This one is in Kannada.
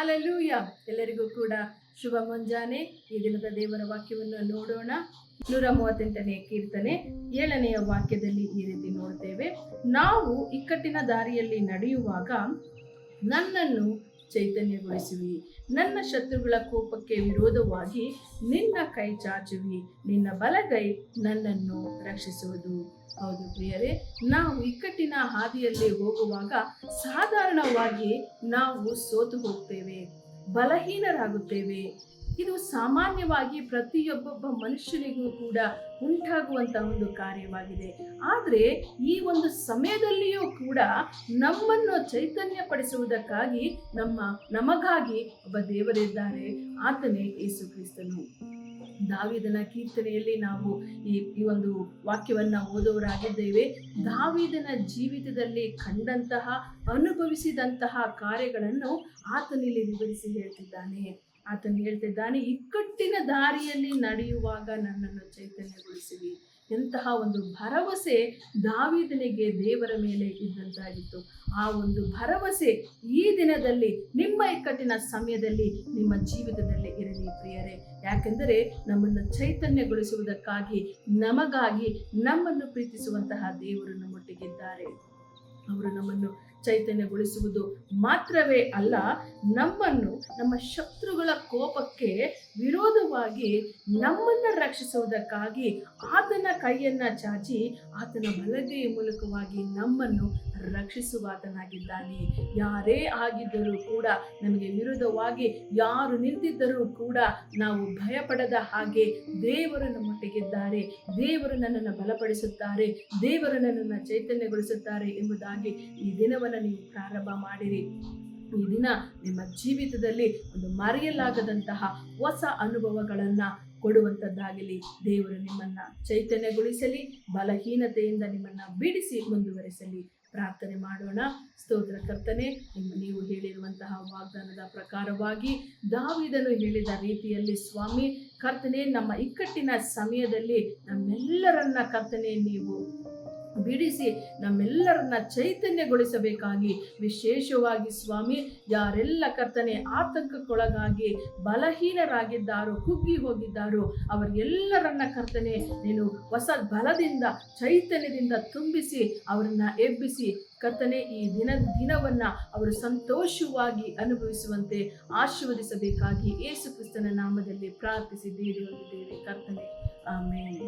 ಹಾಲೆಲೂಯ. ಎಲ್ಲರಿಗೂ ಕೂಡ ಶುಭ ಮುಂಜಾನೆ. ಈ ದಿನದ ದೇವರ ವಾಕ್ಯವನ್ನು ನೋಡೋಣ. 138ನೇ ಕೀರ್ತನೆ 7ನೆಯ ವಾಕ್ಯದಲ್ಲಿ ಈ ರೀತಿ ನೋಡ್ತೇವೆ. ನಾವು ಇಕ್ಕಟ್ಟಿನ ದಾರಿಯಲ್ಲಿ ನಡೆಯುವಾಗ ನನ್ನನ್ನು ಚೈತನ್ಯಗೊಳಿಸುವಿ, ನನ್ನ ಶತ್ರುಗಳ ಕೋಪಕ್ಕೆ ವಿರೋಧವಾಗಿ ನಿನ್ನ ಕೈ ಚಾಚುವಿ, ನಿನ್ನ ಬಲಗೈ ನನ್ನನ್ನು ರಕ್ಷಿಸುವುದು. ಹೌದು ಪ್ರಿಯರೇ, ನಾವು ಇಕ್ಕಟ್ಟಿನ ಹಾದಿಯಲ್ಲಿ ಹೋಗುವಾಗ ಸಾಧಾರಣವಾಗಿ ನಾವು ಸೋತು ಹೋಗ್ತೇವೆ, ಬಲಹೀನರಾಗುತ್ತೇವೆ. ಇದು ಸಾಮಾನ್ಯವಾಗಿ ಪ್ರತಿಯೊಬ್ಬೊಬ್ಬ ಮನುಷ್ಯನಿಗೂ ಕೂಡ ಉಂಟಾಗುವಂತ ಒಂದು ಕಾರ್ಯವಾಗಿದೆ. ಆದರೆ ಈ ಒಂದು ಸಮಯದಲ್ಲಿಯೂ ಕೂಡ ನಮ್ಮನ್ನು ಚೈತನ್ಯ ಪಡಿಸುವುದಕ್ಕಾಗಿ ನಮಗಾಗಿ ಒಬ್ಬ ದೇವರಿದ್ದಾರೆ, ಆತನೇ ಯೇಸು ಕ್ರಿಸ್ತನು. ದಾವೀದನ ಕೀರ್ತನೆಯಲ್ಲಿ ನಾವು ಈ ಒಂದು ವಾಕ್ಯವನ್ನ ಓದೋರಾಗಿದ್ದೇವೆ. ದಾವೀದನ ಜೀವಿತದಲ್ಲಿ ಕಂಡಂತಹ ಅನುಭವಿಸಿದಂತಹ ಕಾರ್ಯಗಳನ್ನು ಆತನಲ್ಲಿ ವಿವರಿಸಿ ಹೇಳ್ತಿದ್ದಾನೆ. ಆತನು ಹೇಳ್ತಿದ್ದಾನೆ, ಇಕ್ಕಟ್ಟಿನ ದಾರಿಯಲ್ಲಿ ನಡೆಯುವಾಗ ನನ್ನನ್ನು ಚೈತನ್ಯಗೊಳಿಸಿವಿ. ಎಂತಹ ಒಂದು ಭರವಸೆ ದಾವೀದನಿಗೆ ದೇವರ ಮೇಲೆ ಇದ್ದಂತಾಗಿತ್ತು. ಆ ಒಂದು ಭರವಸೆ ಈ ದಿನದಲ್ಲಿ ನಿಮ್ಮ ಇಕ್ಕಟ್ಟಿನ ಸಮಯದಲ್ಲಿ ನಿಮ್ಮ ಜೀವಿತದಲ್ಲಿ ಇರಲಿ ಪ್ರಿಯರೇ. ಯಾಕೆಂದರೆ ನಮ್ಮನ್ನು ಚೈತನ್ಯಗೊಳಿಸುವುದಕ್ಕಾಗಿ, ನಮಗಾಗಿ, ನಮ್ಮನ್ನು ಪ್ರೀತಿಸುವಂತಹ ದೇವರು ನಮ್ಮೊಟ್ಟಿಗಿದ್ದಾರೆ. ಅವರು ನಮ್ಮನ್ನು ಚೈತನ್ಯಗೊಳಿಸುವುದು ಮಾತ್ರವೇ ಅಲ್ಲ, ನಮ್ಮನ್ನು ನಮ್ಮ ಶತ್ರುಗಳ ಕೋಪಕ್ಕೆ ವಿರೋಧವಾಗಿ ನಮ್ಮನ್ನು ರಕ್ಷಿಸುವುದಕ್ಕಾಗಿ ಆತನ ಕೈಯನ್ನ ಚಾಚಿ ಆತನ ಬಲಗೈಯ ಮೂಲಕವಾಗಿ ನಮ್ಮನ್ನು ರಕ್ಷಿಸುವಾತನಾಗಿದ್ದಾನೆ. ಯಾರೇ ಆಗಿದ್ದರೂ ಕೂಡ, ನಮಗೆ ವಿರುದ್ಧವಾಗಿ ಯಾರು ನಿಂತಿದ್ದರೂ ಕೂಡ ನಾವು ಭಯಪಡದ ಹಾಗೆ ದೇವರು ನಮ್ಮೊಟ್ಟಿಗಿದ್ದಾರೆ, ದೇವರು ನನ್ನನ್ನು ಬಲಪಡಿಸುತ್ತಾರೆ, ದೇವರು ನನ್ನನ್ನು ಚೈತನ್ಯಗೊಳಿಸುತ್ತಾರೆ ಎಂಬುದಾಗಿ ಈ ದಿನವನ್ನು ನೀವು ಪ್ರಾರಂಭ ಮಾಡಿರಿ. ಈ ದಿನ ನಿಮ್ಮ ಜೀವಿತದಲ್ಲಿ ಒಂದು ಮರೆಯಲಾಗದಂತಹ ಹೊಸ ಅನುಭವಗಳನ್ನ ಕೊಡುವಂಥದ್ದಾಗಲಿ. ದೇವರು ನಿಮ್ಮನ್ನ ಚೈತನ್ಯಗೊಳಿಸಲಿ, ಬಲಹೀನತೆಯಿಂದ ನಿಮ್ಮನ್ನ ಬಿಡಿಸಿ ಮುಂದುವರಿಸಲಿ. ಪ್ರಾರ್ಥನೆ ಮಾಡೋಣ. ಸ್ತೋತ್ರ ಕರ್ತನೆ, ನೀವು ಹೇಳಿರುವಂತಹ ವಾಗ್ದಾನದ ಪ್ರಕಾರವಾಗಿ ದಾವೀದನು ಹೇಳಿದ ರೀತಿಯಲ್ಲಿ ಸ್ವಾಮಿ ಕರ್ತನೆ, ನಮ್ಮ ಇಕ್ಕಟ್ಟಿನ ಸಮಯದಲ್ಲಿ ನಮ್ಮೆಲ್ಲರನ್ನ ಕರ್ತನೆ ನೀವು ಬಿಡಿಸಿ ನಮ್ಮೆಲ್ಲರನ್ನ ಚೈತನ್ಯಗೊಳಿಸಬೇಕಾಗಿ, ವಿಶೇಷವಾಗಿ ಸ್ವಾಮಿ ಯಾರೆಲ್ಲ ಕರ್ತನೆ ಆತಂಕಕ್ಕೊಳಗಾಗಿ ಬಲಹೀನರಾಗಿದ್ದಾರೋ, ಕುಗ್ಗಿ ಹೋಗಿದ್ದಾರೋ ಅವರೆಲ್ಲರನ್ನ ಕರ್ತನೆ ನೀನು ಹೊಸ ಬಲದಿಂದ, ಚೈತನ್ಯದಿಂದ ತುಂಬಿಸಿ ಅವರನ್ನ ಎಬ್ಬಿಸಿ ಕರ್ತನೆ ಈ ದಿನವನ್ನ ಅವರು ಸಂತೋಷವಾಗಿ ಅನುಭವಿಸುವಂತೆ ಆಶೀರ್ವದಿಸಬೇಕಾಗಿ ಯೇಸು ಕ್ರಿಸ್ತನ ನಾಮದಲ್ಲಿ ಪ್ರಾರ್ಥಿಸಿ ಬೇಡಿ ಹೊಂದಿದ್ದೇವೆ ಕರ್ತನೆ. ಆಮೆನ್.